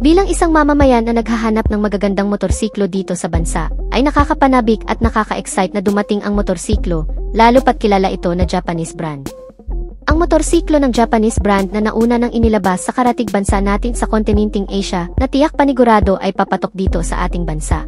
Bilang isang mamamayan na naghahanap ng magagandang motorsiklo dito sa bansa, ay nakakapanabik at nakaka-excite na dumating ang motorsiklo, lalo pat kilala ito na Japanese brand. Ang motorsiklo ng Japanese brand na nauna nang inilabas sa karatig bansa natin sa kontinenteng Asia na tiyak panigurado ay papatok dito sa ating bansa.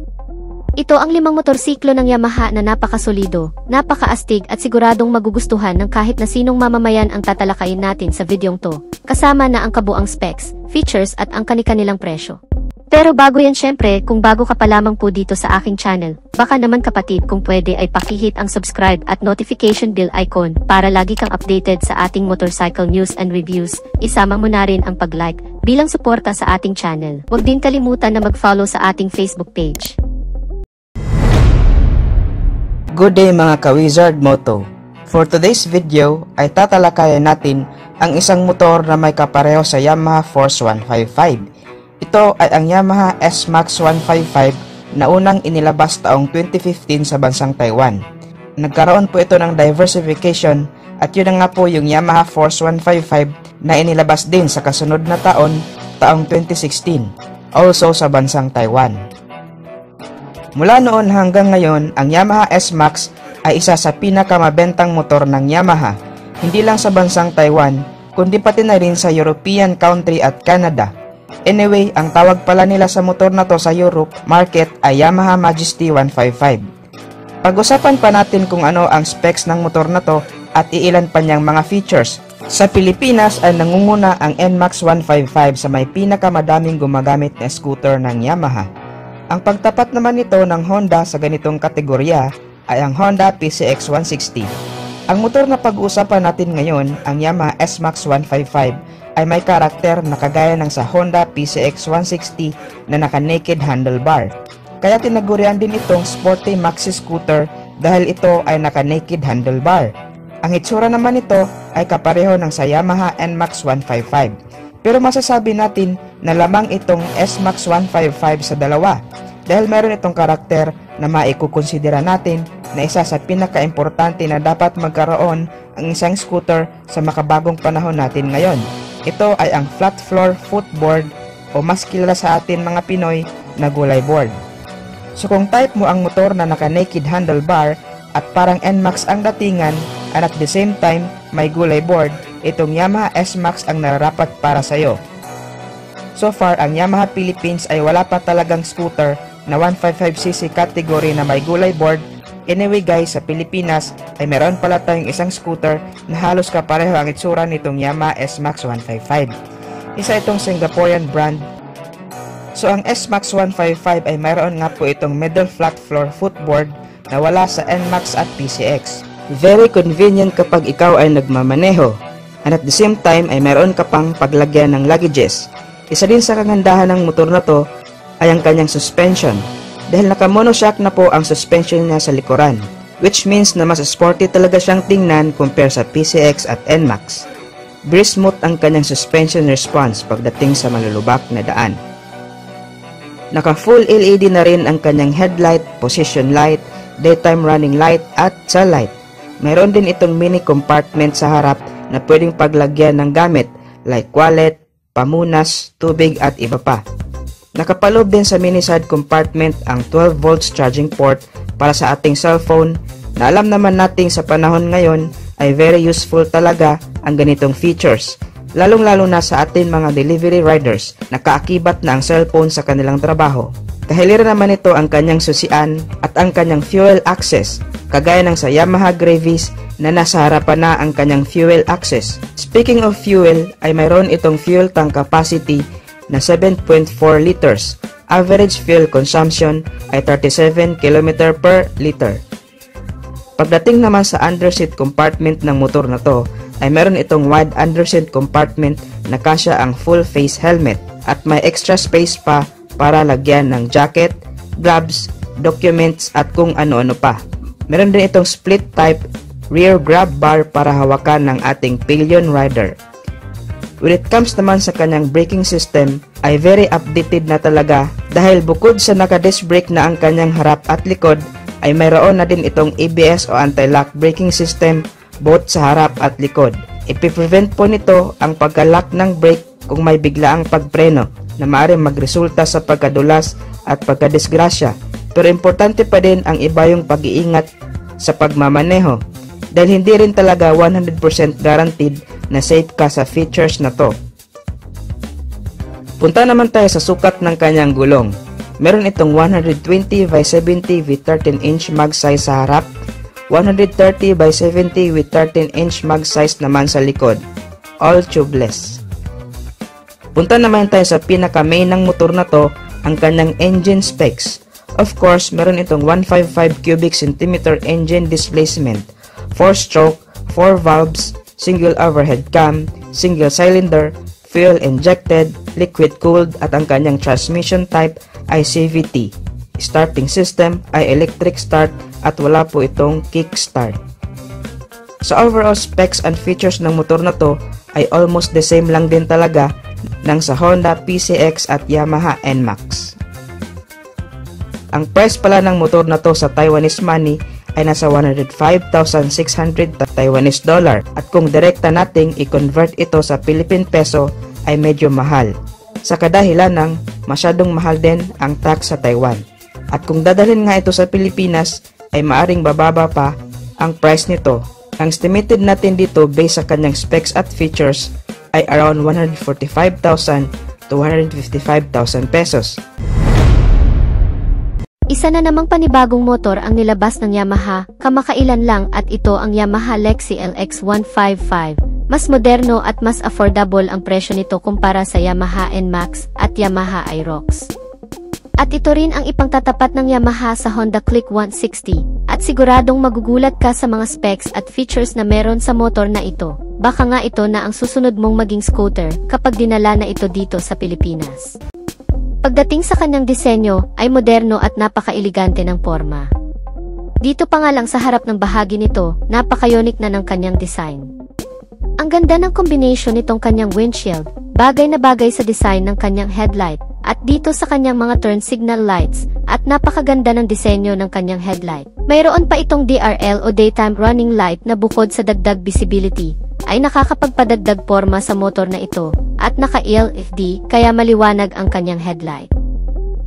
Ito ang 5 motorsiklo ng Yamaha na napakasolido, napakaastig at siguradong magugustuhan ng kahit na sinong mamamayan ang tatalakayin natin sa videong to, kasama na ang kabuang specs, features at ang kani-kanilang presyo. Pero bago yan syempre, kung bago ka pa lamang po dito sa aking channel, baka naman kapatid kung pwede ay pakihit ang subscribe at notification bell icon para lagi kang updated sa ating motorcycle news and reviews. Isama mo na rin ang pag-like bilang suporta sa ating channel. Huwag din kalimutan na mag-follow sa ating Facebook page. Good day mga ka-Wizard Moto! For today's video ay tatalakayan natin ang isang motor na may kapareho sa Yamaha Force 155. Ito ay ang Yamaha S-Max 155 na unang inilabas taong 2015 sa bansang Taiwan. Nagkaroon po ito ng diversification at yun na nga po yung Yamaha Force 155 na inilabas din sa kasunod na taong 2016, also sa bansang Taiwan. Mula noon hanggang ngayon, ang Yamaha S-Max ay isa sa pinakamabentang motor ng Yamaha, hindi lang sa bansang Taiwan, kundi pati na rin sa European country at Canada. Anyway, ang tawag pala nila sa motor na to sa Europe market ay Yamaha Majesty 155. Pag-usapan pa natin kung ano ang specs ng motor na to at iilan pa niyang mga features. Sa Pilipinas ay nangunguna ang NMAX 155 sa may pinakamadaming gumagamit na scooter ng Yamaha. Ang pagtapat naman nito ng Honda sa ganitong kategorya ay ang Honda PCX 160. Ang motor na pag-uusapan natin ngayon, ang Yamaha S-Max 155, ay may karakter na kagaya ng sa Honda PCX 160 na naka-naked handlebar. Kaya tinagurian din itong sporty maxi scooter dahil ito ay naka-naked handlebar. Ang itsura naman nito ay kapareho ng sa Yamaha NMAX 155. Pero masasabi natin na lamang itong S-Max 155 sa dalawa dahil meron itong karakter na maikukonsidera natin na isa sa pinaka-importante na dapat magkaroon ang isang scooter sa makabagong panahon natin ngayon. Ito ay ang flat floor footboard o mas kilala sa atin mga Pinoy na gulay board. So kung type mo ang motor na naka-naked handlebar at parang NMAX ang datingan and at the same time may gulay board, itong Yamaha S-Max ang nararapat para sa'yo. So far, ang Yamaha Philippines ay wala pa talagang scooter na 155cc category na may gulay board. Anyway guys, sa Pilipinas ay meron pala tayong isang scooter na halos kapareho ang itsura nitong Yamaha S-Max 155. Isa itong Singaporean brand. So ang S-Max 155 ay mayroon nga po itong middle flat floor footboard na wala sa NMAX at PCX. Very convenient kapag ikaw ay nagmamaneho. And at the same time ay meron ka pang paglagyan ng luggages. Isa din sa kagandahan ng motor na to ay ang kanyang suspension dahil naka-monoshock na po ang suspension niya sa likuran, which means na mas sporty talaga siyang tingnan compare sa PCX at NMAX. Very smooth ang kanyang suspension response pagdating sa malulubak na daan. Naka full LED na rin ang kanyang headlight, position light, daytime running light at tail light. Mayroon din itong mini compartment sa harap na pwedeng paglagyan ng gamit like wallet, pamunas, tubig at iba pa. Nakapaloob din sa mini side compartment ang 12 volts charging port para sa ating cellphone na alam naman nating sa panahon ngayon ay very useful talaga ang ganitong features. Lalong-lalo na sa ating mga delivery riders na kaakibat na ang cellphone sa kanilang trabaho. Kahiliran naman ito ang kanyang susian at ang kanyang fuel access, kagaya ng sa Yamaha Gravis na nasa harapan na ang kanyang fuel access. Speaking of fuel, ay mayroon itong fuel tank capacity na 7.4 liters. Average fuel consumption ay 37 km per liter. Pagdating naman sa underseat compartment ng motor na to, ay meron itong wide underseat compartment na kasya ang full face helmet at may extra space pa para lagyan ng jacket, gloves, documents at kung ano-ano pa. Meron din itong split type rear grab bar para hawakan ng ating pillion rider. When it comes naman sa kanyang braking system ay very updated na talaga dahil bukod sa naka-disc brake na ang kanyang harap at likod ay mayroon na din itong ABS o anti-lock braking system both sa harap at likod. Ipiprevent po nito ang pagka-lock ng brake kung may biglaang pagpreno na maaaring magresulta sa pagkadulas at pagkadisgrasya, pero importante pa din ang iba yung pag-iingat sa pagmamaneho dahil hindi rin talaga 100% guaranteed na safe ka sa features na to. Punta naman tayo sa sukat ng kanyang gulong. Meron itong 120 by 70 with 13-inch mag size sa harap, 130 by 70 with 13-inch mag size naman sa likod, all tubeless. Punta naman tayo sa pinaka-main ng motor na to, ang kanyang engine specs. Of course, meron itong 155 cubic centimeter engine displacement, 4-stroke, 4 valves, single overhead cam, single cylinder, fuel injected, liquid cooled at ang kanyang transmission type ay CVT. Starting system ay electric start at wala po itong kickstart. Sa overall specs and features ng motor na to ay almost the same lang din talaga ng sa Honda PCX at Yamaha NMAX. Ang price pala ng motor na to sa Taiwanese money ay nasa 105,600 Taiwanese dollar at kung direkta nating i-convert ito sa Philippine peso ay medyo mahal sa kadahilan ng masyadong mahal din ang tax sa Taiwan. At kung dadalhin nga ito sa Pilipinas ay maaring bababa pa ang price nito. Ang estimated natin dito based sa kanyang specs at features ay around 145,000 to 155,000 pesos. Isa na namang panibagong motor ang nilabas ng Yamaha, kamakailan lang at ito ang Yamaha Lexi LX155. Mas moderno at mas affordable ang presyo nito kumpara sa Yamaha NMAX at Yamaha Aerox. At ito rin ang ipangtatapat ng Yamaha sa Honda Click 160 at siguradong magugulat ka sa mga specs at features na meron sa motor na ito. Baka nga ito na ang susunod mong maging scooter kapag dinala na ito dito sa Pilipinas. Pagdating sa kanyang disenyo ay moderno at napaka-elegante ng forma. Dito pa nga lang sa harap ng bahagi nito, napaka-unique na ng kanyang design. Ang ganda ng combination nitong kanyang windshield, bagay na bagay sa design ng kanyang headlight, at dito sa kanyang mga turn signal lights, at napakaganda ng disenyo ng kanyang headlight. Mayroon pa itong DRL o daytime running light na bukod sa dagdag visibility, ay nakakapagpadagdag forma sa motor na ito, at naka-LFD kaya maliwanag ang kanyang headlight.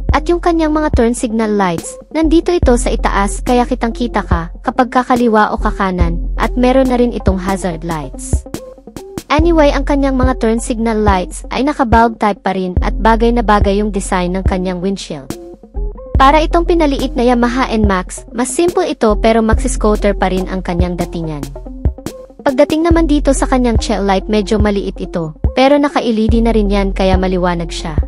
At yung kanyang mga turn signal lights, nandito ito sa itaas kaya kitang-kita ka kapag kakaliwa o kakanan, at meron na rin itong hazard lights. Anyway, ang kanyang mga turn signal lights ay naka-bulb type pa rin at bagay na bagay yung design ng kanyang windshield. Para itong pinaliit na Yamaha NMAX, mas simple ito pero maxi-scooter pa rin ang kanyang datingan. Pagdating naman dito sa kanyang tail light, medyo maliit ito, pero naka-LED na rin yan kaya maliwanag siya.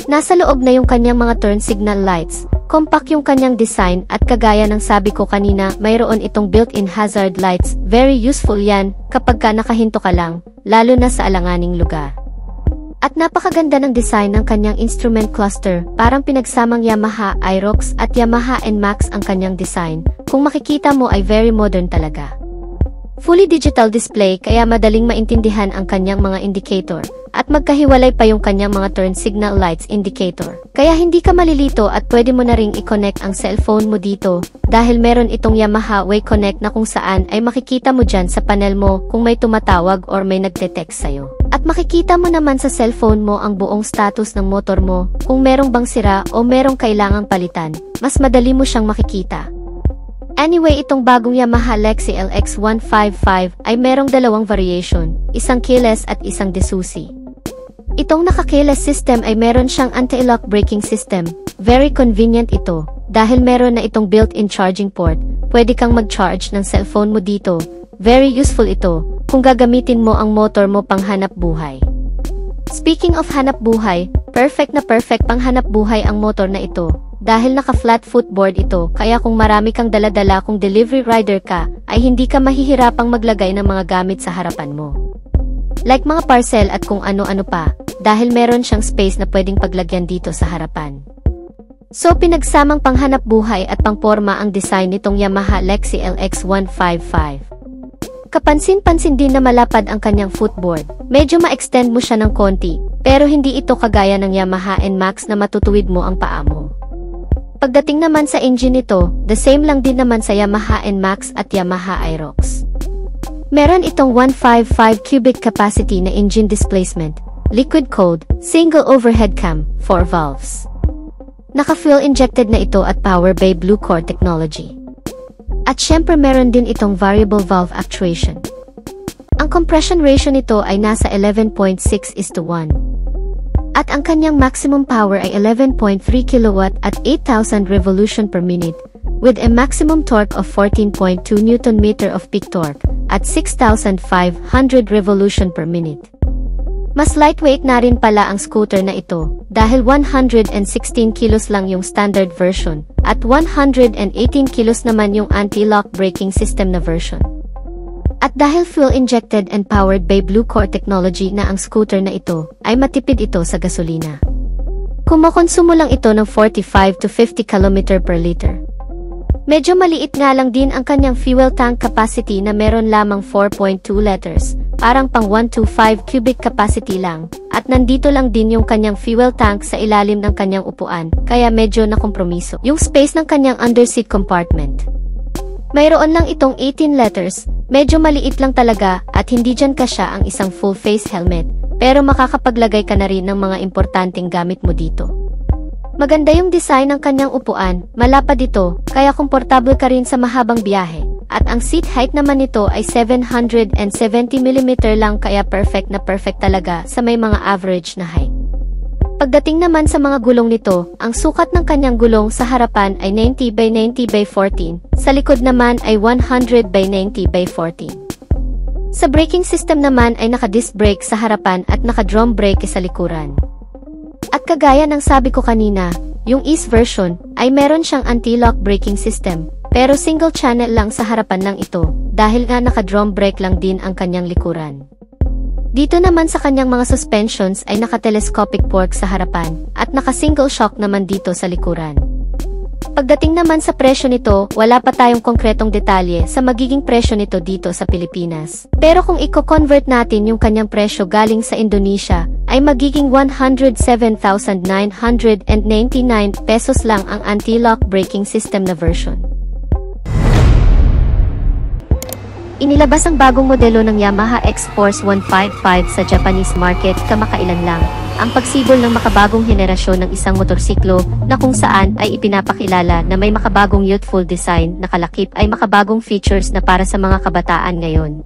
Nasa loob na yung kanyang mga turn signal lights, compact yung kanyang design at kagaya ng sabi ko kanina, mayroon itong built-in hazard lights, very useful yan kapag ka nakahinto ka lang, lalo na sa alanganing lugar. At napakaganda ng design ng kanyang instrument cluster, parang pinagsamang Yamaha Aerox at Yamaha NMAX ang kanyang design, kung makikita mo ay very modern talaga. Fully digital display kaya madaling maintindihan ang kanyang mga indicator, at magkahiwalay pa yung kanyang mga turn signal lights indicator. Kaya hindi ka malilito at pwede mo na ring i-connect ang cellphone mo dito, dahil meron itong Yamaha Way Connect na kung saan ay makikita mo dyan sa panel mo kung may tumatawag or may nagte-text sa'yo. At makikita mo naman sa cellphone mo ang buong status ng motor mo, kung merong bang sira o merong kailangang palitan, mas madali mo siyang makikita. Anyway, itong bagong Yamaha Lexi LX155 ay merong dalawang variation, isang keyless at isang desusi. Itong naka-keyless system ay meron siyang anti-lock braking system. Very convenient ito, dahil meron na itong built-in charging port, pwede kang mag-charge ng cellphone mo dito. Very useful ito, kung gagamitin mo ang motor mo pang hanap buhay. Speaking of hanap buhay, perfect na perfect pang hanap buhay ang motor na ito. Dahil naka-flat footboard ito, kaya kung marami kang dala-dala kung delivery rider ka, ay hindi ka mahihirapang maglagay ng mga gamit sa harapan mo. Like mga parcel at kung ano-ano pa, dahil meron siyang space na pwedeng paglagyan dito sa harapan. So pinagsamang panghanap buhay at pangporma ang design nitong Yamaha Lexi LX155. Kapansin-pansin din na malapad ang kanyang footboard, medyo ma-extend mo siya ng konti, pero hindi ito kagaya ng Yamaha NMAX na matutuwid mo ang paa mo. Pagdating naman sa engine nito, the same lang din naman sa Yamaha NMAX at Yamaha Aerox. Meron itong 155 cubic capacity na engine displacement, liquid-cooled, single overhead cam, 4 valves. Naka-fuel injected na ito at power by Blue Core technology. At syempre meron din itong variable valve actuation. Ang compression ratio nito ay nasa 11.6:1. At ang kanyang maximum power ay 11.3 kW at 8,000 revolution per minute, with a maximum torque of 14.2 Nm of peak torque at 6,500 revolution per minute. Mas lightweight na rin pala ang scooter na ito dahil 116 kilos lang yung standard version at 118 kilos naman yung anti-lock braking system na version. At dahil fuel-injected and powered by Blue Core technology na ang scooter na ito, ay matipid ito sa gasolina. Kumokonsumo lang ito ng 45 to 50 km per liter. Medyo maliit nga lang din ang kanyang fuel tank capacity na meron lamang 4.2 liters, parang pang 125 cubic capacity lang, at nandito lang din yung kanyang fuel tank sa ilalim ng kanyang upuan, kaya medyo nakompromiso yung space ng kanyang underseat compartment. Mayroon lang itong 18 liters, medyo maliit lang talaga at hindi dyan kasya ang isang full face helmet, pero makakapaglagay ka na rin ng mga importanteng gamit mo dito. Maganda yung design ng kanyang upuan, malapad ito, kaya komportable ka rin sa mahabang biyahe, at ang seat height naman nito ay 770mm lang kaya perfect na perfect talaga sa may mga average na height. Pagdating naman sa mga gulong nito, ang sukat ng kanyang gulong sa harapan ay 90 by 90 by 14, sa likod naman ay 100 by 90 by 14. Sa braking system naman ay naka-disc brake sa harapan at naka-drum brake sa likuran. At kagaya ng sabi ko kanina, yung Ease version ay meron siyang anti-lock braking system, pero single channel lang sa harapan lang ito, dahil nga naka-drum brake lang din ang kanyang likuran. Dito naman sa kanyang mga suspensions ay naka-telescopic fork sa harapan, at naka-single shock naman dito sa likuran. Pagdating naman sa presyo nito, wala pa tayong konkretong detalye sa magiging presyo nito dito sa Pilipinas. Pero kung i-convert natin yung kanyang presyo galing sa Indonesia, ay magiging 107,999 pesos lang ang anti-lock braking system na version. Inilabas ang bagong modelo ng Yamaha X-Force 155 sa Japanese market kamakailan lang, ang pagsibol ng makabagong henerasyon ng isang motorsiklo na kung saan ay ipinapakilala na may makabagong youthful design na kalakip ay makabagong features na para sa mga kabataan ngayon.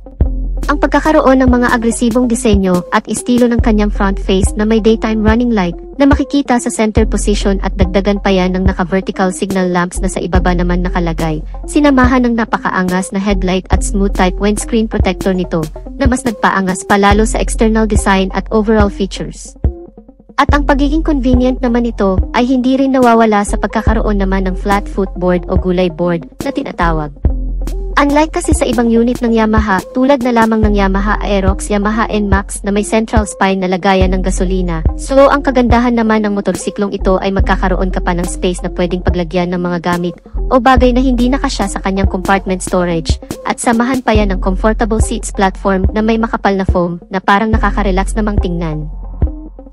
Ang pagkakaroon ng mga agresibong disenyo at estilo ng kanyang front face na may daytime running light na makikita sa center position at dagdagan pa yan ng naka-vertical signal lamps na sa ibaba naman nakalagay, sinamahan ng napakaangas na headlight at smooth type windscreen protector nito na mas nagpaangas palalo sa external design at overall features. At ang pagiging convenient naman ito ay hindi rin nawawala sa pagkakaroon naman ng flat footboard o gulay board na tinatawag. Unlike kasi sa ibang unit ng Yamaha, tulad na lamang ng Yamaha Aerox, Yamaha NMAX na may central spine na lagayan ng gasolina, so ang kagandahan naman ng motorsiklong ito ay magkakaroon ka pa ng space na pwedeng paglagyan ng mga gamit o bagay na hindi nakasya sa kanyang compartment storage, at samahan pa yan ng comfortable seats platform na may makapal na foam na parang nakaka-relax namang tingnan.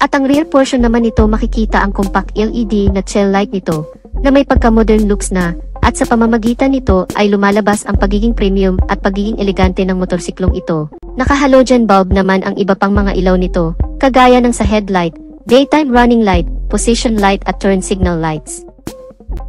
At ang rear portion naman nito makikita ang compact LED na tail light nito na may pagka-modern looks na, at sa pamamagitan nito ay lumalabas ang pagiging premium at pagiging elegante ng motorsiklong ito. Naka-halogen bulb naman ang iba pang mga ilaw nito, kagaya ng sa headlight, daytime running light, position light at turn signal lights.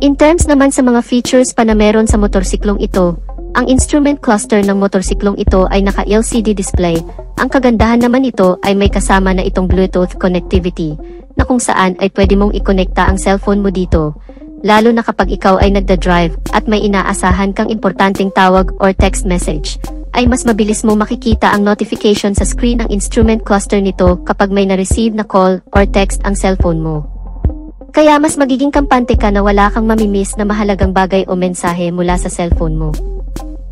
In terms naman sa mga features pa na meron sa motorsiklong ito, ang instrument cluster ng motorsiklong ito ay naka-LCD display. Ang kagandahan naman ito ay may kasama na itong Bluetooth connectivity, na kung saan ay pwede mong i-connecta ang cellphone mo dito, lalo na kapag ikaw ay nagda-drive at may inaasahan kang importanteng tawag or text message, ay mas mabilis mo makikita ang notification sa screen ng instrument cluster nito kapag may na-receive na call or text ang cellphone mo. Kaya mas magiging kampante ka na wala kang mamimiss na mahalagang bagay o mensahe mula sa cellphone mo.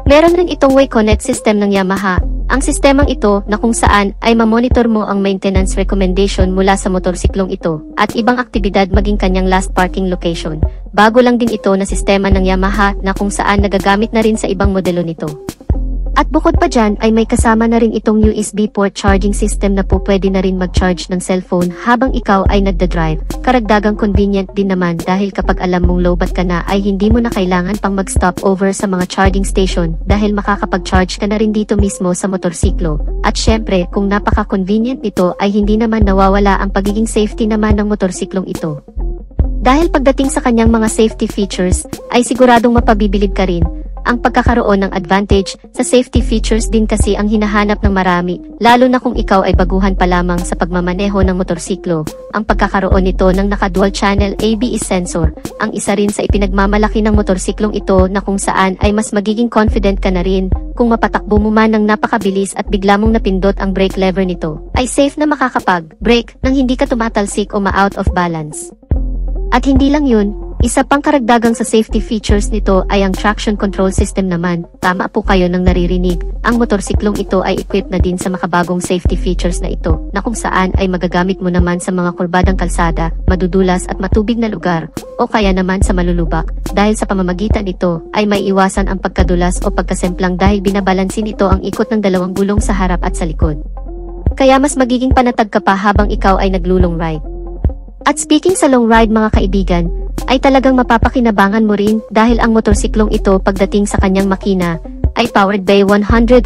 Meron rin itong WayConnect system ng Yamaha, ang sistemang ito na kung saan ay mamonitor mo ang maintenance recommendation mula sa motorsiklong ito at ibang aktibidad maging kanyang last parking location. Bago lang din ito na sistema ng Yamaha na kung saan nagagamit na rin sa ibang modelo nito. At bukod pa dyan ay may kasama na rin itong USB port charging system na po pwede na rin mag-charge ng cellphone habang ikaw ay nagda-drive. Karagdagang convenient din naman dahil kapag alam mong lowbat ka na ay hindi mo na kailangan pang mag-stop over sa mga charging station dahil makakapag-charge ka na rin dito mismo sa motorsiklo. At syempre kung napaka-convenient nito ay hindi naman nawawala ang pagiging safety naman ng motorsiklong ito. Dahil pagdating sa kanyang mga safety features ay siguradong mapabibilib ka rin. Ang pagkakaroon ng advantage sa safety features din kasi ang hinahanap ng marami, lalo na kung ikaw ay baguhan pa lamang sa pagmamaneho ng motorsiklo. Ang pagkakaroon nito ng naka-dual channel ABS sensor, ang isa rin sa ipinagmamalaki ng motorsiklong ito na kung saan ay mas magiging confident ka na rin kung mapatakbo mo man ng napakabilis at bigla mong napindot ang brake lever nito, ay safe na makakapag-brake nang hindi ka tumatalsik o ma-out of balance. At hindi lang yun, isa pang karagdagang sa safety features nito ay ang traction control system naman. Tama po kayo nang naririnig, ang motorsiklong ito ay equipped na din sa makabagong safety features na ito, na kung saan ay magagamit mo naman sa mga kurbadang kalsada, madudulas at matubig na lugar, o kaya naman sa malulubak, dahil sa pamamagitan nito ay may iwasan ang pagkadulas o pagkasemplang dahil binabalansin ito ang ikot ng dalawang gulong sa harap at sa likod. Kaya mas magiging panatag ka pa habang ikaw ay naglulong ride. At speaking sa long ride mga kaibigan, ay talagang mapapakinabangan mo rin dahil ang motorsiklong ito pagdating sa kanyang makina ay powered by 155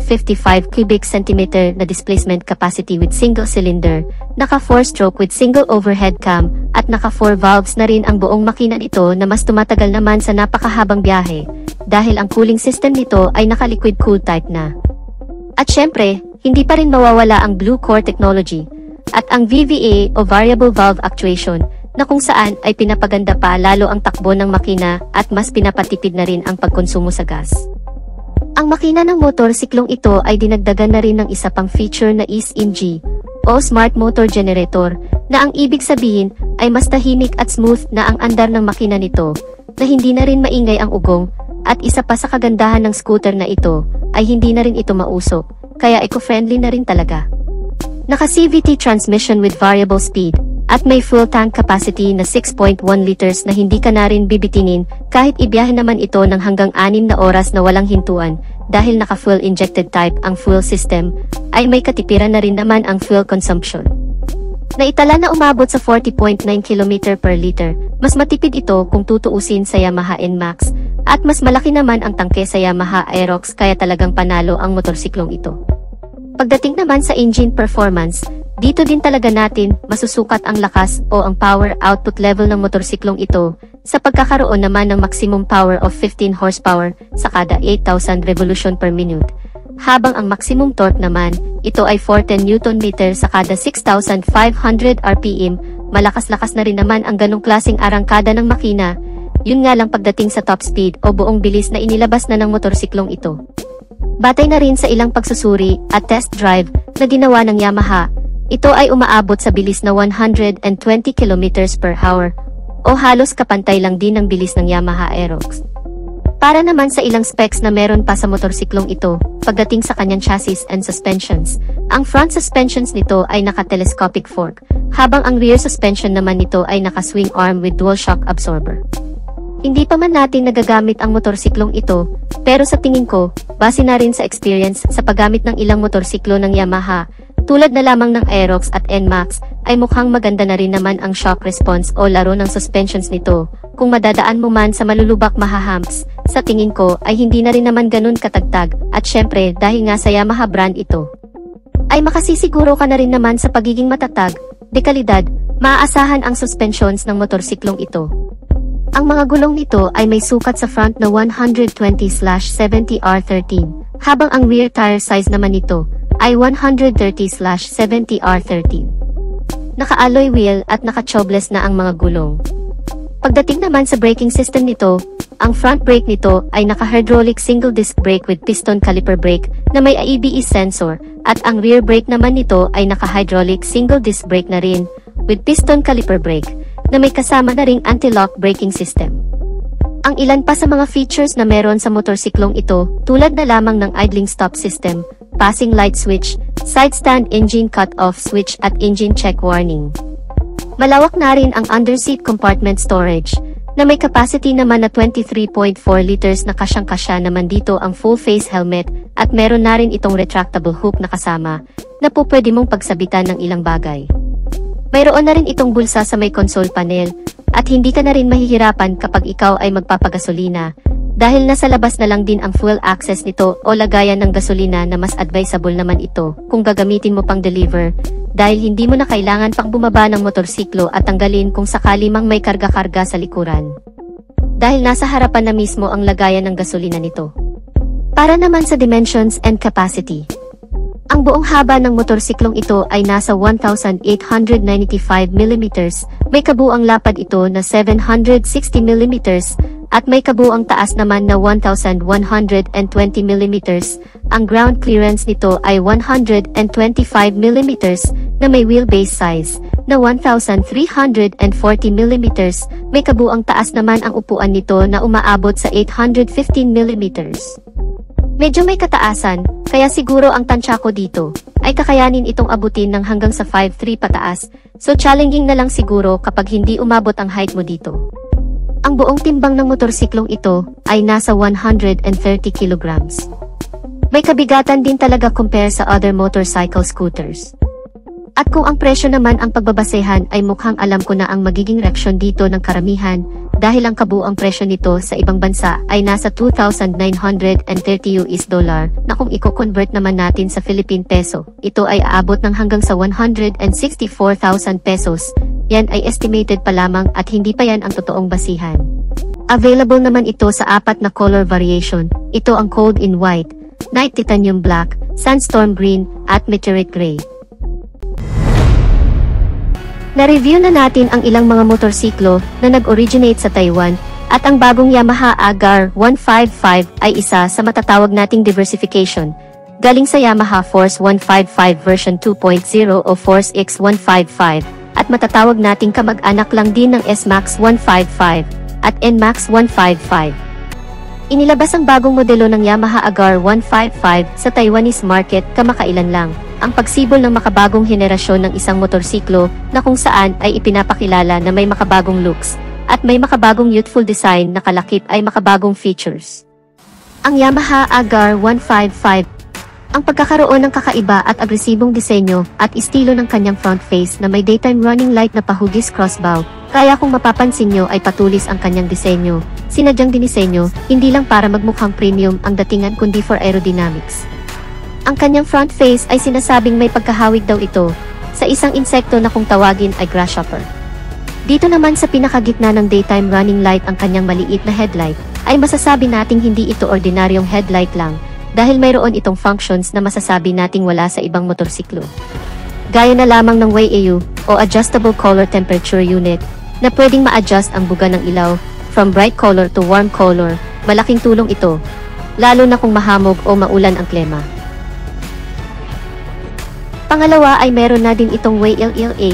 cubic centimeter na displacement capacity with single cylinder, naka 4-stroke with single overhead cam, at naka 4 valves na rin ang buong makina nito na mas tumatagal naman sa napakahabang biyahe dahil ang cooling system nito ay naka liquid cool type na. At syempre, hindi pa rin mawawala ang Blue Core technology at ang VVA o Variable Valve Actuation na kung saan ay pinapaganda pa lalo ang takbo ng makina at mas pinapatipid na rin ang pagkonsumo sa gas. Ang makina ng motorsiklong ito ay dinagdagan na rin ng isa pang feature na SMG o Smart Motor Generator na ang ibig sabihin ay mas tahimik at smooth na ang andar ng makina nito na hindi na rin maingay ang ugong at isa pa sa kagandahan ng scooter na ito ay hindi na rin ito mausok kaya eco-friendly na rin talaga. Naka-CVT transmission with variable speed, at may full tank capacity na 6.1 liters na hindi ka na rin bibitingin kahit ibiyahe naman ito ng hanggang 6 na oras na walang hintuan dahil naka-full injected type ang fuel system, ay may katipiran na rin naman ang fuel consumption. Naitala na umabot sa 40.9 km per liter, mas matipid ito kung tutuusin sa Yamaha NMAX, at mas malaki naman ang tangke sa Yamaha Aerox kaya talagang panalo ang motorsiklong ito. Pagdating naman sa engine performance, dito din talaga natin masusukat ang lakas o ang power output level ng motorsiklong ito sa pagkakaroon naman ng maximum power of 15 horsepower sa kada 8,000 revolution per minute. Habang ang maximum torque naman, ito ay 410 Nm sa kada 6,500 RPM, malakas-lakas na rin naman ang ganong klaseng arangkada ng makina, yun nga lang pagdating sa top speed o buong bilis na inilabas na ng motorsiklong ito. Batay na rin sa ilang pagsusuri at test drive na ginawa ng Yamaha, ito ay umaabot sa bilis na 120 km per hour o halos kapantay lang din ng bilis ng Yamaha Aerox. Para naman sa ilang specs na meron pa sa motorsiklong ito, pagdating sa kanyang chassis and suspensions, ang front suspensions nito ay naka-telescopic fork, habang ang rear suspension naman nito ay naka-swing arm with dual shock absorber. Hindi pa man natin nagagamit ang motorsiklong ito, pero sa tingin ko, base na rin sa experience sa paggamit ng ilang motorsiklo ng Yamaha, tulad na lamang ng Aerox at NMAX, ay mukhang maganda na rin naman ang shock response o laro ng suspensions nito. Kung madadaan mo man sa malulubak mahahamps, sa tingin ko ay hindi na rin naman ganun katagtag, at syempre dahil nga sa Yamaha brand ito, ay makasisiguro ka na rin naman sa pagiging matatag, dekalidad, maaasahan ang suspensions ng motorsiklong ito. Ang mga gulong nito ay may sukat sa front na 120/70R13, habang ang rear tire size naman nito ay 130/70R13. Naka-alloy wheel at naka-tubeless na ang mga gulong. Pagdating naman sa braking system nito, ang front brake nito ay naka-hydraulic single disc brake with piston caliper brake na may ABS sensor, at ang rear brake naman nito ay naka-hydraulic single disc brake na rin with piston caliper brake na may kasama na ring anti-lock braking system. Ang ilan pa sa mga features na meron sa motorsiklong ito, tulad na lamang ng idling stop system, passing light switch, side stand engine cut-off switch at engine check warning. Malawak na rin ang underseat compartment storage, na may capacity naman na 23.4 liters na kasyang-kasya naman dito ang full face helmet at meron na rin itong retractable hook na kasama na po pwede mong pagsabitan ng ilang bagay. Mayroon na rin itong bulsa sa may console panel at hindi ka na rin mahihirapan kapag ikaw ay magpapagasolina dahil nasa labas na lang din ang fuel access nito o lagayan ng gasolina na mas advisable naman ito kung gagamitin mo pang deliver dahil hindi mo na kailangan pang bumaba ng motorsiklo at tanggalin kung sakali mang may karga-karga sa likuran. Dahil nasa harapan na mismo ang lagayan ng gasolina nito. Para naman sa dimensions and capacity. Ang buong haba ng motorsiklong ito ay nasa 1,895 mm, may kabuang lapad ito na 760 mm, at may kabuang taas naman na 1,120 mm. Ang ground clearance nito ay 125 mm na may wheelbase size na 1,340 mm. May kabuang taas naman ang upuan nito na umaabot sa 815 mm. Medyo may kataasan, kaya siguro ang tansya ko dito ay kakayanin itong abutin ng hanggang sa 5'3 pataas, so challenging na lang siguro kapag hindi umabot ang height mo dito. Ang buong timbang ng motorsiklong ito ay nasa 130 kilograms. May kabigatan din talaga compare sa other motorcycle scooters. At kung ang presyo naman ang pagbabasehan ay mukhang alam ko na ang magiging reaksyon dito ng karamihan dahil ang kabuang presyo nito sa ibang bansa ay nasa 2,930 US dollar na kung i-convert naman natin sa Philippine peso, ito ay aabot ng hanggang sa 164,000 pesos. Yan ay estimated pa lamang at hindi pa yan ang totoong basihan. Available naman ito sa 4 na color variation. Ito ang Cold in White, Night Titanium Black, Sandstorm Green, at Meteorite Gray. Na-review na natin ang ilang mga motorsiklo na nag-originate sa Taiwan at ang bagong Yamaha Agar 155 ay isa sa matatawag nating diversification. Galing sa Yamaha Force 155 version 2.0 o Force X155 at matatawag nating kamag-anak lang din ng S-Max 155 at NMAX 155. Inilabas ang bagong modelo ng Yamaha Agar 155 sa Taiwanese market kamakailan lang. Ang pagsibol ng makabagong henerasyon ng isang motorsiklo na kung saan ay ipinapakilala na may makabagong looks at may makabagong youthful design na kalakip ay makabagong features. Ang Yamaha Agar 155, ang pagkakaroon ng kakaiba at agresibong disenyo at estilo ng kanyang front face na may daytime running light na pahugis crossbow, kaya kung mapapansin nyo ay patulis ang kanyang disenyo, sinadyang dinisenyo, hindi lang para magmukhang premium ang datingan kundi for aerodynamics. Ang kanyang front face ay sinasabing may pagkahawig daw ito sa isang insekto na kung tawagin ay grasshopper. Dito naman sa pinakagitna ng daytime running light ang kanyang maliit na headlight, ay masasabi nating hindi ito ordinaryong headlight lang dahil mayroon itong functions na masasabi nating wala sa ibang motorsiklo. Gaya na lamang ng WAU o Adjustable Color Temperature Unit na pwedeng ma-adjust ang buga ng ilaw from bright color to warm color. Malaking tulong ito, lalo na kung mahamog o maulan ang klima. Pangalawa ay meron na din itong WALLA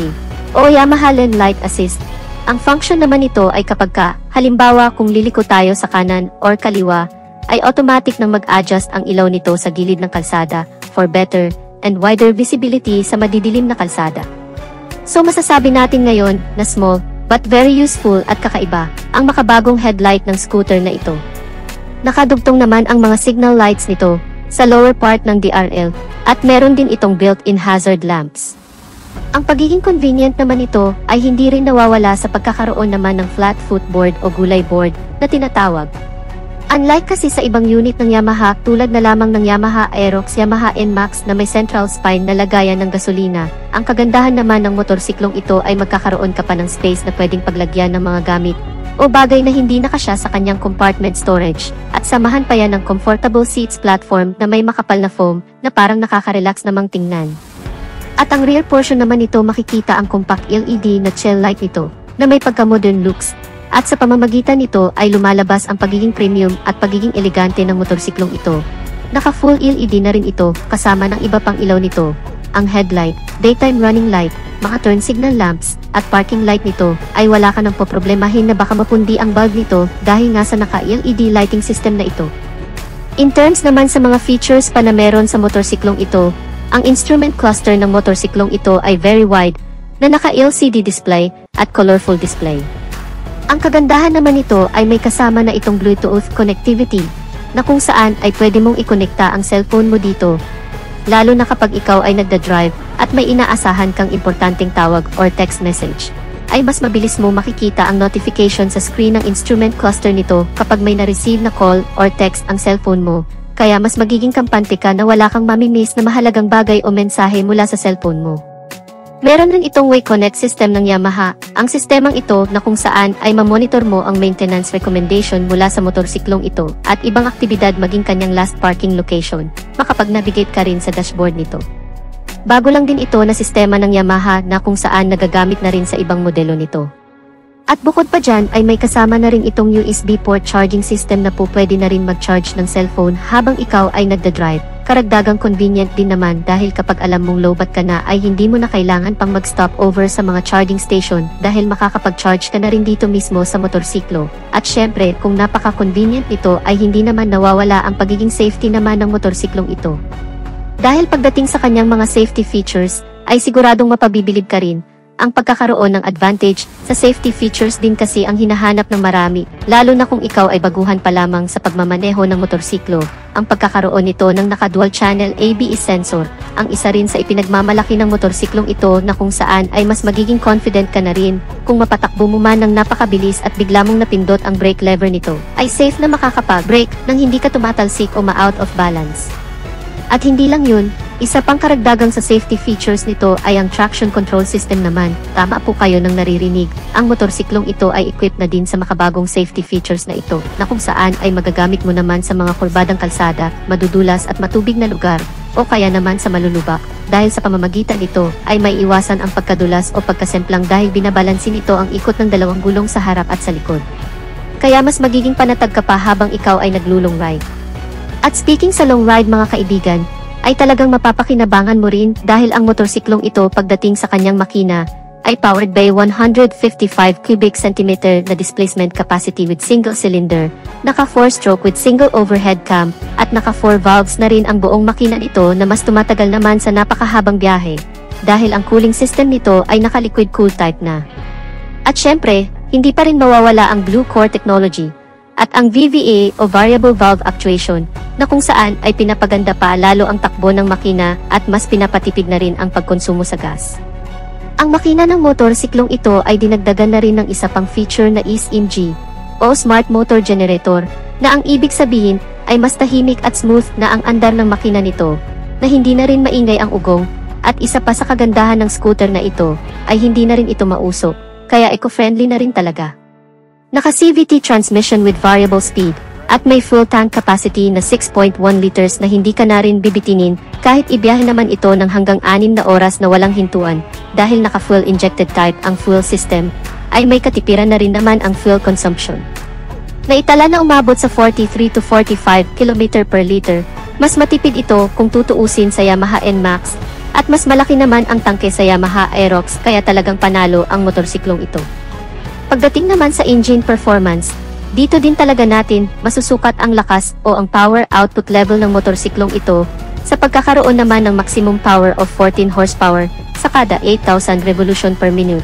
o Yamaha Lane Light Assist. Ang function naman nito ay kapag halimbawa kung liliko tayo sa kanan or kaliwa, ay automatic nang mag-adjust ang ilaw nito sa gilid ng kalsada for better and wider visibility sa madidilim na kalsada. So masasabi natin ngayon na small but very useful at kakaiba ang makabagong headlight ng scooter na ito. Nakadugtong naman ang mga signal lights nito sa lower part ng DRL at meron din itong built-in hazard lamps. Ang pagiging convenient naman ito ay hindi rin nawawala sa pagkakaroon naman ng flat footboard o gulay board na tinatawag. Unlike kasi sa ibang unit ng Yamaha tulad na lamang ng Yamaha Aerox, Yamaha NMAX na may central spine na lagayan ng gasolina, ang kagandahan naman ng motorsiklong ito ay magkakaroon ka pa ng space na pwedeng paglagyan ng mga gamit o bagay na hindi nakasya sa kanyang compartment storage, at samahan pa yan ng comfortable seats platform na may makapal na foam na parang nakaka-relax namang tingnan. At ang rear portion naman nito makikita ang compact LED na tail light nito na may pagka-modern looks, at sa pamamagitan nito ay lumalabas ang pagiging premium at pagiging elegante ng motorsiklong ito. Naka-full LED na rin ito kasama ng iba pang ilaw nito, ang headlight, daytime running light, mga turn signal lamps, at parking light nito ay wala ka nang poproblemahin na baka mapundi ang bulb nito dahil nga sa naka-LED lighting system na ito. In terms naman sa mga features pa na meron sa motorsiklong ito, ang instrument cluster ng motorsiklong ito ay very wide na naka-LCD display at colorful display. Ang kagandahan naman nito ay may kasama na itong Bluetooth connectivity, na kung saan ay pwede mong ikonekta ang cellphone mo dito, lalo na kapag ikaw ay nagda-drive at may inaasahan kang importanteng tawag or text message, ay mas mabilis mo makikita ang notification sa screen ng instrument cluster nito kapag may na-receive na call or text ang cellphone mo, kaya mas magiging kampante ka na wala kang mamimiss na mahalagang bagay o mensahe mula sa cellphone mo. Meron rin itong WayConnect system ng Yamaha, ang sistemang ito na kung saan ay mamonitor mo ang maintenance recommendation mula sa motorsiklong ito at ibang aktibidad maging kanyang last parking location, makapag-navigate ka rin sa dashboard nito. Bago lang din ito na sistema ng Yamaha na kung saan nagagamit na rin sa ibang modelo nito. At bukod pa dyan ay may kasama na rin itong USB port charging system na po pwede na rin mag-charge ng cellphone habang ikaw ay nagda-drive. Karagdagang convenient din naman dahil kapag alam mong lowbat ka na ay hindi mo na kailangan pang mag-stop over sa mga charging station dahil makakapag-charge ka na rin dito mismo sa motorsiklo. At syempre, kung napaka-convenient nito ay hindi naman nawawala ang pagiging safety naman ng motorsiklong ito. Dahil pagdating sa kanyang mga safety features, ay siguradong mapabibilib ka rin. Ang pagkakaroon ng advantage sa safety features din kasi ang hinahanap ng marami, lalo na kung ikaw ay baguhan pa lamang sa pagmamaneho ng motorsiklo. Ang pagkakaroon nito ng naka-dual channel ABS sensor, ang isa rin sa ipinagmamalaki ng motorsiklong ito na kung saan ay mas magiging confident ka na rin kung mapatakbo mo man ng napakabilis at bigla mong napindot ang brake lever nito, ay safe na makakapag-brake nang hindi ka tumatalsik o ma-out of balance. At hindi lang yun, isa pang karagdagang sa safety features nito ay ang traction control system naman. Tama po kayo nang naririnig, ang motorsiklong ito ay equipped na din sa makabagong safety features na ito, na kung saan ay magagamit mo naman sa mga kurbadang kalsada, madudulas at matubig na lugar, o kaya naman sa malulubak. Dahil sa pamamagitan nito ay may iwasan ang pagkadulas o pagkasemplang dahil binabalansin ito ang ikot ng dalawang gulong sa harap at sa likod. Kaya mas magiging panatag ka pa habang ikaw ay naglulong ride. At speaking sa long ride mga kaibigan, ay talagang mapapakinabangan mo rin dahil ang motorsiklong ito pagdating sa kanyang makina ay powered by 155 cubic centimeter na displacement capacity with single cylinder, naka 4-stroke with single overhead cam, at naka 4 valves na rin ang buong makina nito na mas tumatagal naman sa napakahabang biyahe dahil ang cooling system nito ay naka liquid cool type na. At syempre, hindi pa rin mawawala ang Blue Core technology at ang VVA o Variable Valve Actuation, na kung saan ay pinapaganda pa lalo ang takbo ng makina at mas pinapatipid na rin ang pagkonsumo sa gas. Ang makina ng motorsiklong ito ay dinagdagan na rin ng isa pang feature na SMG o Smart Motor Generator, na ang ibig sabihin ay mas tahimik at smooth na ang andar ng makina nito, na hindi na rin maingay ang ugong, at isa pa sa kagandahan ng scooter na ito ay hindi na rin ito mausok, kaya eco-friendly na rin talaga. Naka-CVT transmission with variable speed, at may full tank capacity na 6.1 liters na hindi ka na rin bibitinin kahit ibiyahe naman ito ng hanggang 6 na oras na walang hintuan. Dahil naka-fuel injected type ang fuel system, ay may katipiran na rin naman ang fuel consumption. Naitala na umabot sa 43 to 45 km per liter, mas matipid ito kung tutuusin sa Yamaha NMAX, at mas malaki naman ang tangke sa Yamaha Aerox kaya talagang panalo ang motorsiklong ito. Pagdating naman sa engine performance, dito din talaga natin masusukat ang lakas o ang power output level ng motorsiklong ito sa pagkakaroon naman ng maximum power of 14 horsepower sa kada 8,000 revolution per minute,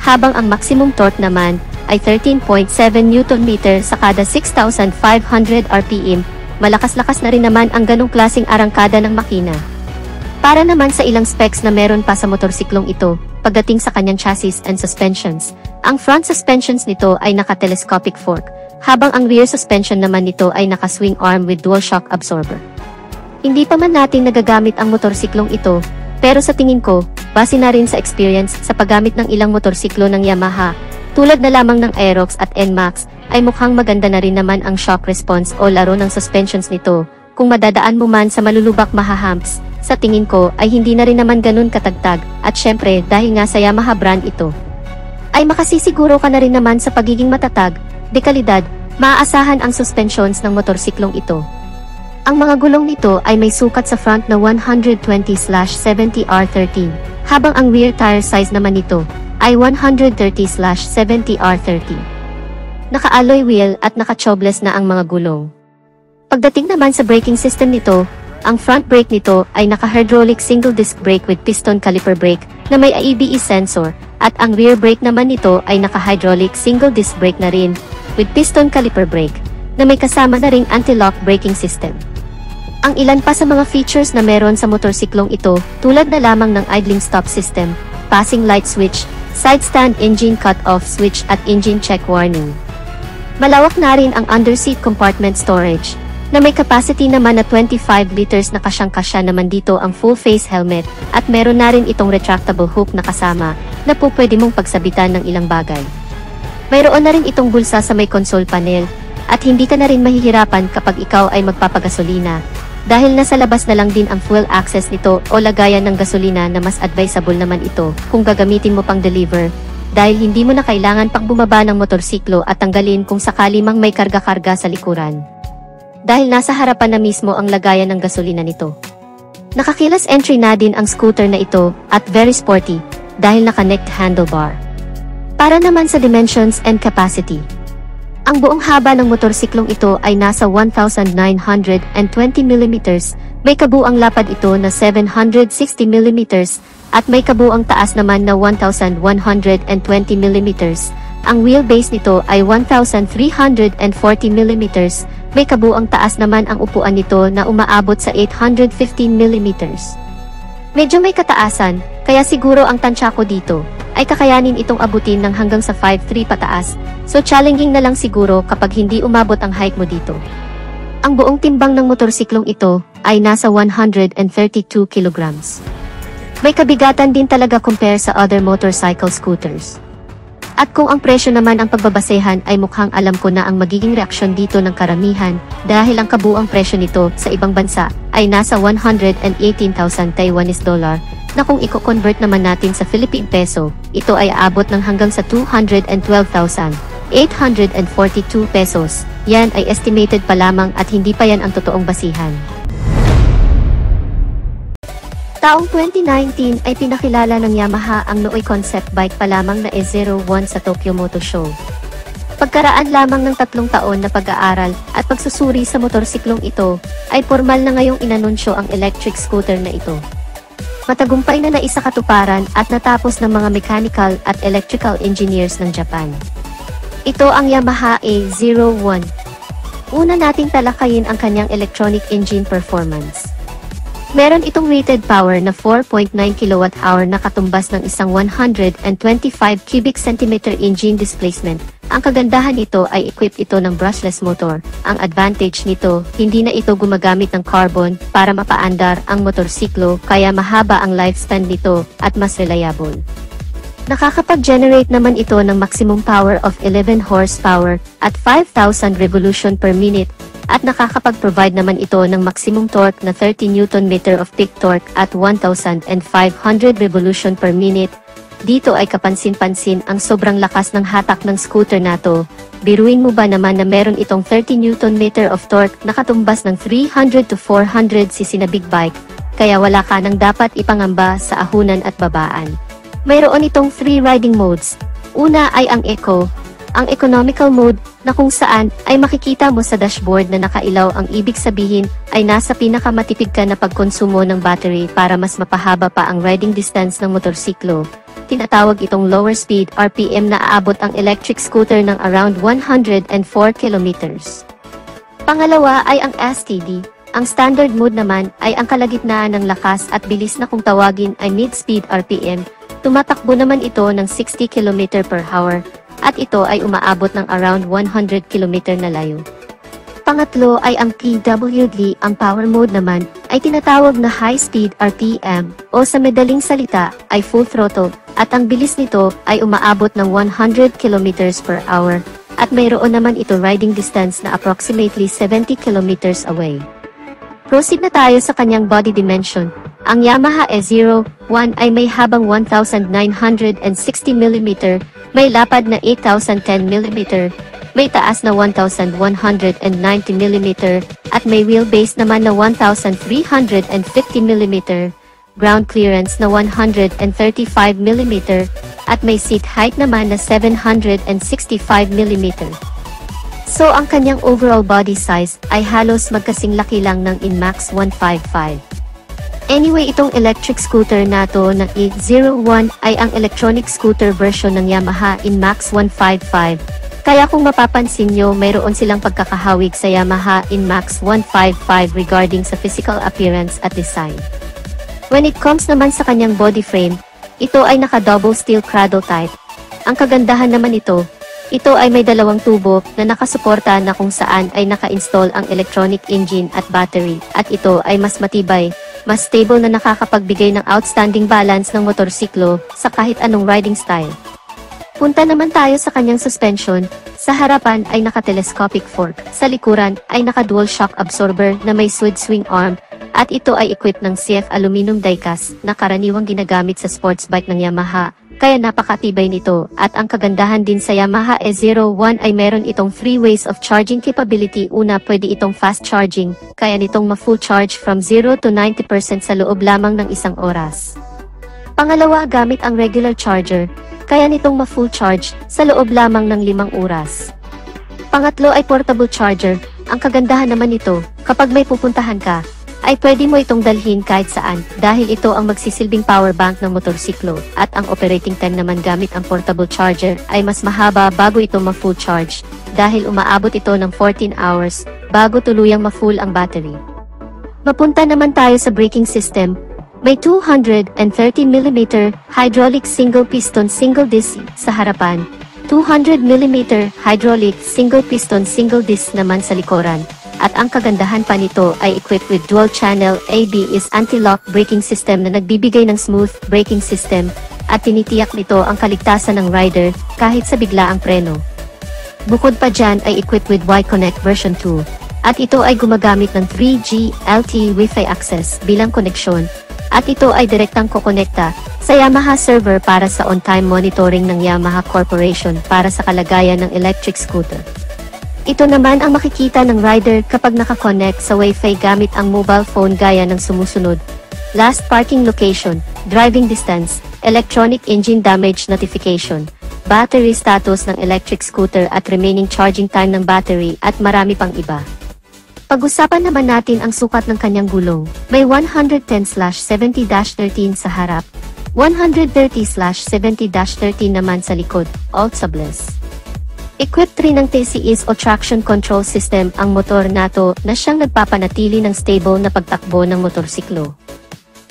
habang ang maximum torque naman ay 13.7 Nm sa kada 6,500 RPM. Malakas-lakas na rin naman ang ganong klaseng arangkada ng makina. Para naman sa ilang specs na meron pa sa motorsiklong ito, pagdating sa kanyang chassis and suspensions, ang front suspensions nito ay naka-telescopic fork, habang ang rear suspension naman nito ay naka-swing arm with dual shock absorber. Hindi pa man natin nagagamit ang motorsiklong ito, pero sa tingin ko, base na rin sa experience sa paggamit ng ilang motorsiklo ng Yamaha, tulad na lamang ng Aerox at NMAX, ay mukhang maganda na rin naman ang shock response o laro ng suspensions nito. Kung madadaan mo man sa malulubak mahahumps, sa tingin ko ay hindi na rin naman ganun katagtag, at syempre dahil nga sa Yamaha brand ito, ay makasisiguro ka na rin naman sa pagiging matatag, dekalidad, maaasahan ang suspensions ng motorsiklong ito. Ang mga gulong nito ay may sukat sa front na 120/70R13, habang ang rear tire size naman nito ay 130/70R30. Naka-alloy wheel at naka-tubeless na ang mga gulong. Pagdating naman sa braking system nito, ang front brake nito ay naka-hydraulic single disc brake with piston caliper brake na may ABS sensor, at ang rear brake naman nito ay naka-hydraulic single disc brake na rin, with piston caliper brake, na may kasama na ring anti-lock braking system. Ang ilan pa sa mga features na meron sa motorsiklong ito, tulad na lamang ng idling stop system, passing light switch, side stand engine cut-off switch at engine check warning. Malawak na rin ang underseat compartment storage, na may capacity naman na 25 liters na kasyang-kasya naman dito ang full face helmet, at meron na rin itong retractable hook na kasama, na po pwede mong pagsabitan ng ilang bagay. Mayroon na rin itong bulsa sa may console panel, at hindi ka na rin mahihirapan kapag ikaw ay magpapagasolina, dahil nasa labas na lang din ang fuel access nito o lagayan ng gasolina na mas advisable naman ito kung gagamitin mo pang deliver, dahil hindi mo na kailangan pang bumaba ng motorsiklo at tanggalin kung sakali mang may karga-karga sa likuran. Dahil nasa harapan na mismo ang lagayan ng gasolina nito. Nakakilas entry na din ang scooter na ito at very sporty dahil naka-necked handlebar. Para naman sa dimensions and capacity. Ang buong haba ng motorsiklong ito ay nasa 1,920 mm, may kabuang lapad ito na 760 mm, at may kabuang taas naman na 1,120 mm. Ang wheelbase nito ay 1,340 mm, may kabuang taas naman ang upuan nito na umaabot sa 815 mm. Medyo may kataasan, kaya siguro ang tansya ko dito ay kakayanin itong abutin ng hanggang sa 5'3" pataas, so challenging na lang siguro kapag hindi umabot ang height mo dito. Ang buong timbang ng motorsiklong ito ay nasa 132 kilograms. May kabigatan din talaga compare sa other motorcycle scooters. At kung ang presyo naman ang pagbabasehan ay mukhang alam ko na ang magiging reaksyon dito ng karamihan, dahil ang kabuang presyo nito sa ibang bansa ay nasa 118,000 Taiwanese dollar, na kung i-convert naman natin sa Philippine peso, ito ay aabot ng hanggang sa 212,842 pesos. Yan ay estimated pa lamang at hindi pa yan ang totoong basihan. Taong 2019 ay pinakilala ng Yamaha ang Nooy concept bike pa lamang na E01 sa Tokyo Motor Show. Pagkaraan lamang ng 3 taon na pag-aaral at pagsusuri sa motorsiklong ito, ay formal na ngayong inanunsyo ang electric scooter na ito. Matagumpay na naisakatuparan at natapos ng mga mechanical at electrical engineers ng Japan. Ito ang Yamaha E01. Una nating talakayin ang kanyang electronic engine performance. Meron itong rated power na 4.9 kWh na katumbas ng isang 125 cubic centimeter engine displacement. Ang kagandahan nito ay equipped ito ng brushless motor. Ang advantage nito, hindi na ito gumagamit ng carbon para mapaandar ang motorsiklo, kaya mahaba ang lifespan nito at mas reliable. Nakakapag-generate naman ito ng maximum power of 11 horsepower at 5,000 revolution per minute. At nakakapag-provide naman ito ng maximum torque na 30 Nm of peak torque at 1,500 revolution per minute. Dito ay kapansin-pansin ang sobrang lakas ng hatak ng scooter na to. Biruin mo ba naman na meron itong 30 Nm of torque na katumbas ng 300 to 400 cc na big bike, kaya wala ka nang dapat ipangamba sa ahunan at babaan. Mayroon itong 3 riding modes. Una ay ang Eco, ang economical mode, na kung saan ay makikita mo sa dashboard na nakailaw. Ang ibig sabihin ay nasa pinakamatipid ka na pagkonsumo ng battery para mas mapahaba pa ang riding distance ng motorsiklo. Tinatawag itong lower speed RPM na aabot ang electric scooter ng around 104 kilometers. Pangalawa ay ang STD. Ang standard mode naman ay ang kalagitnaan ng lakas at bilis na kung tawagin ay mid-speed RPM. Tumatakbo naman ito ng 60 km per hour. At ito ay umaabot ng around 100 km na layo. Pangatlo ay ang PWD. Ang power mode naman ay tinatawag na high speed RPM o sa madaling salita ay full throttle, at ang bilis nito ay umaabot ng 100 km per hour, at mayroon naman ito riding distance na approximately 70 km away. Proceed na tayo sa kanyang body dimension. Ang Yamaha E01 ay may habang 1,960 mm, may lapad na 8,010 mm, may taas na 1,190 mm, at may wheelbase naman na 1,350 mm, ground clearance na 135 mm, at may seat height naman na 765 mm. So ang kanyang overall body size ay halos magkasing laki lang ng Inmax 155. Anyway, itong electric scooter na to na E01 ay ang electronic scooter version ng Yamaha Inmax 155. Kaya kung mapapansin nyo, mayroon silang pagkakahawig sa Yamaha Inmax 155 regarding sa physical appearance at design. When it comes naman sa kanyang body frame, ito ay naka-double steel cradle type. Ang kagandahan naman ito ay may dalawang tubo na nakasuporta na kung saan ay naka-install ang electronic engine at battery, at ito ay mas matibay, mas stable na nakakapagbigay ng outstanding balance ng motorsiklo sa kahit anong riding style. Punta naman tayo sa kanyang suspension. Sa harapan ay naka-telescopic fork, sa likuran ay naka-dual shock absorber na may swing arm, at ito ay equipped ng CF aluminum diecast na karaniwang ginagamit sa sports bike ng Yamaha, kaya napakatibay nito. At ang kagandahan din sa Yamaha E01 ay meron itong 3 ways of charging capability. Una, pwede itong fast charging, kaya nitong ma-full charge from 0 to 90% sa loob lamang ng 1 oras. Pangalawa, gamit ang regular charger, kaya nitong ma-full charge sa loob lamang ng 5 oras. Pangatlo ay portable charger. Ang kagandahan naman nito, kapag may pupuntahan ka, ay pwede mo itong dalhin kahit saan dahil ito ang magsisilbing power bank ng motorsiklo, at ang operating time naman gamit ang portable charger ay mas mahaba bago ito ma-full charge dahil umaabot ito ng 14 hours bago tuluyang ma-full ang battery. Mapunta naman tayo sa braking system. May 230mm hydraulic single piston single disc sa harapan, 200mm hydraulic single piston single disc naman sa likuran. At ang kagandahan pa nito ay equipped with dual channel ABS anti-lock braking system na nagbibigay ng smooth braking system, at tinitiyak nito ang kaligtasan ng rider kahit sa biglaang preno. Bukod pa dyan ay equipped with Y-Connect version 2, at ito ay gumagamit ng 3G LTE Wi-Fi access bilang koneksyon, at ito ay direktang kokonekta sa Yamaha server para sa on-time monitoring ng Yamaha Corporation para sa kalagayan ng electric scooter. Ito naman ang makikita ng rider kapag nakakonect sa Wi-Fi gamit ang mobile phone gaya ng sumusunod: last parking location, driving distance, electronic engine damage notification, battery status ng electric scooter at remaining charging time ng battery, at marami pang iba. Pag-usapan naman natin ang sukat ng kanyang gulong. May 110/70-13 sa harap, 130/70-13 naman sa likod, all tubeless. Equipped rin ng TCS o traction control system ang motor nato na siyang nagpapanatili ng stable na pagtakbo ng motorsiklo.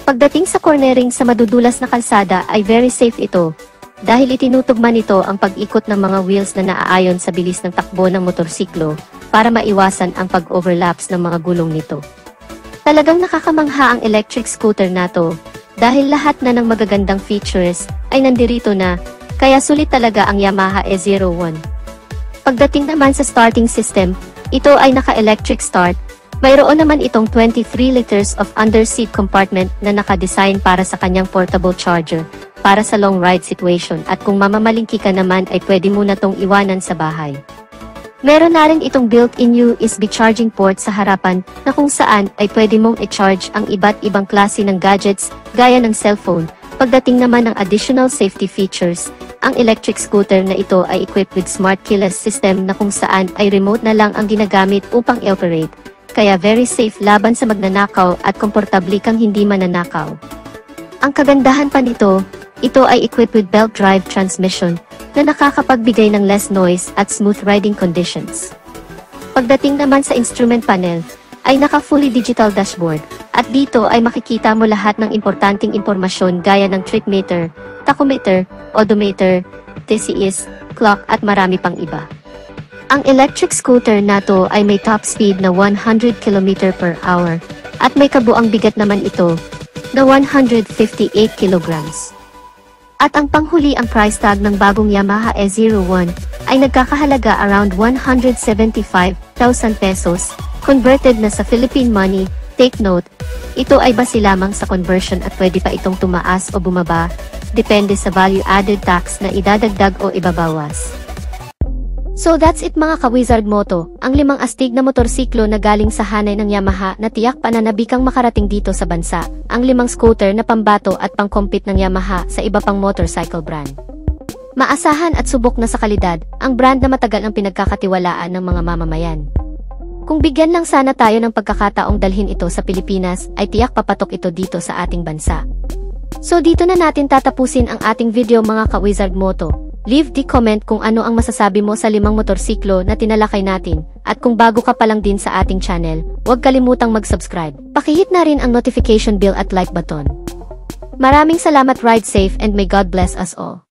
Pagdating sa cornering sa madudulas na kalsada ay very safe ito, dahil itinutugma nito ang pag-ikot ng mga wheels na naaayon sa bilis ng takbo ng motorsiklo para maiwasan ang pag-overlaps ng mga gulong nito. Talagang nakakamangha ang electric scooter nato, dahil lahat na ng magagandang features ay nandirito na, kaya sulit talaga ang Yamaha E01. Pagdating naman sa starting system, ito ay naka-electric start. Mayroon naman itong 23 liters of underseat compartment na nakadesign para sa kanyang portable charger, para sa long ride situation, at kung mamamalingki ka naman ay pwede mo na tong iwanan sa bahay. Meron na rin itong built-in USB charging port sa harapan na kung saan ay pwede mong i-charge ang iba't ibang klase ng gadgets gaya ng cellphone. Pagdating naman ng additional safety features, ang electric scooter na ito ay equipped with smart keyless system na kung saan ay remote na lang ang ginagamit upang i-operate, kaya very safe laban sa magnanakaw at komportable kang hindi mananakaw. Ang kagandahan pa nito, ito ay equipped with belt drive transmission na nakakapagbigay ng less noise at smooth riding conditions. Pagdating naman sa instrument panel, ay naka-fully digital dashboard, at dito ay makikita mo lahat ng importanteng impormasyon gaya ng trip meter, tachometer, odometer, TCS, clock at marami pang iba. Ang electric scooter nato ay may top speed na 100 km/h, at may kabuang bigat naman ito na 158 kilograms. At ang panghuli, ang price tag ng bagong Yamaha E01 ay nagkakahalaga around 175,000 pesos, converted na sa Philippine money. Take note, ito ay base lamang sa conversion at pwede pa itong tumaas o bumaba, depende sa value-added tax na idadagdag o ibabawas. So that's it mga ka-Wizard Moto, ang 5 astig na motorsiklo na galing sa hanay ng Yamaha na tiyak pananabikang makarating dito sa bansa, ang 5 scooter na pambato at pang-compete ng Yamaha sa iba pang motorcycle brand. Maasahan at subok na sa kalidad, ang brand na matagal ang pinagkakatiwalaan ng mga mamamayan. Kung bigyan lang sana tayo ng pagkakataong dalhin ito sa Pilipinas, ay tiyak papatok ito dito sa ating bansa. So dito na natin tatapusin ang ating video mga ka-Wizard Moto. Leave the comment kung ano ang masasabi mo sa 5 motorsiklo na tinalakay natin. At kung bago ka pa lang din sa ating channel, huwag kalimutang mag-subscribe. Pakihit na rin ang notification bell at like button. Maraming salamat, ride safe and may God bless us all.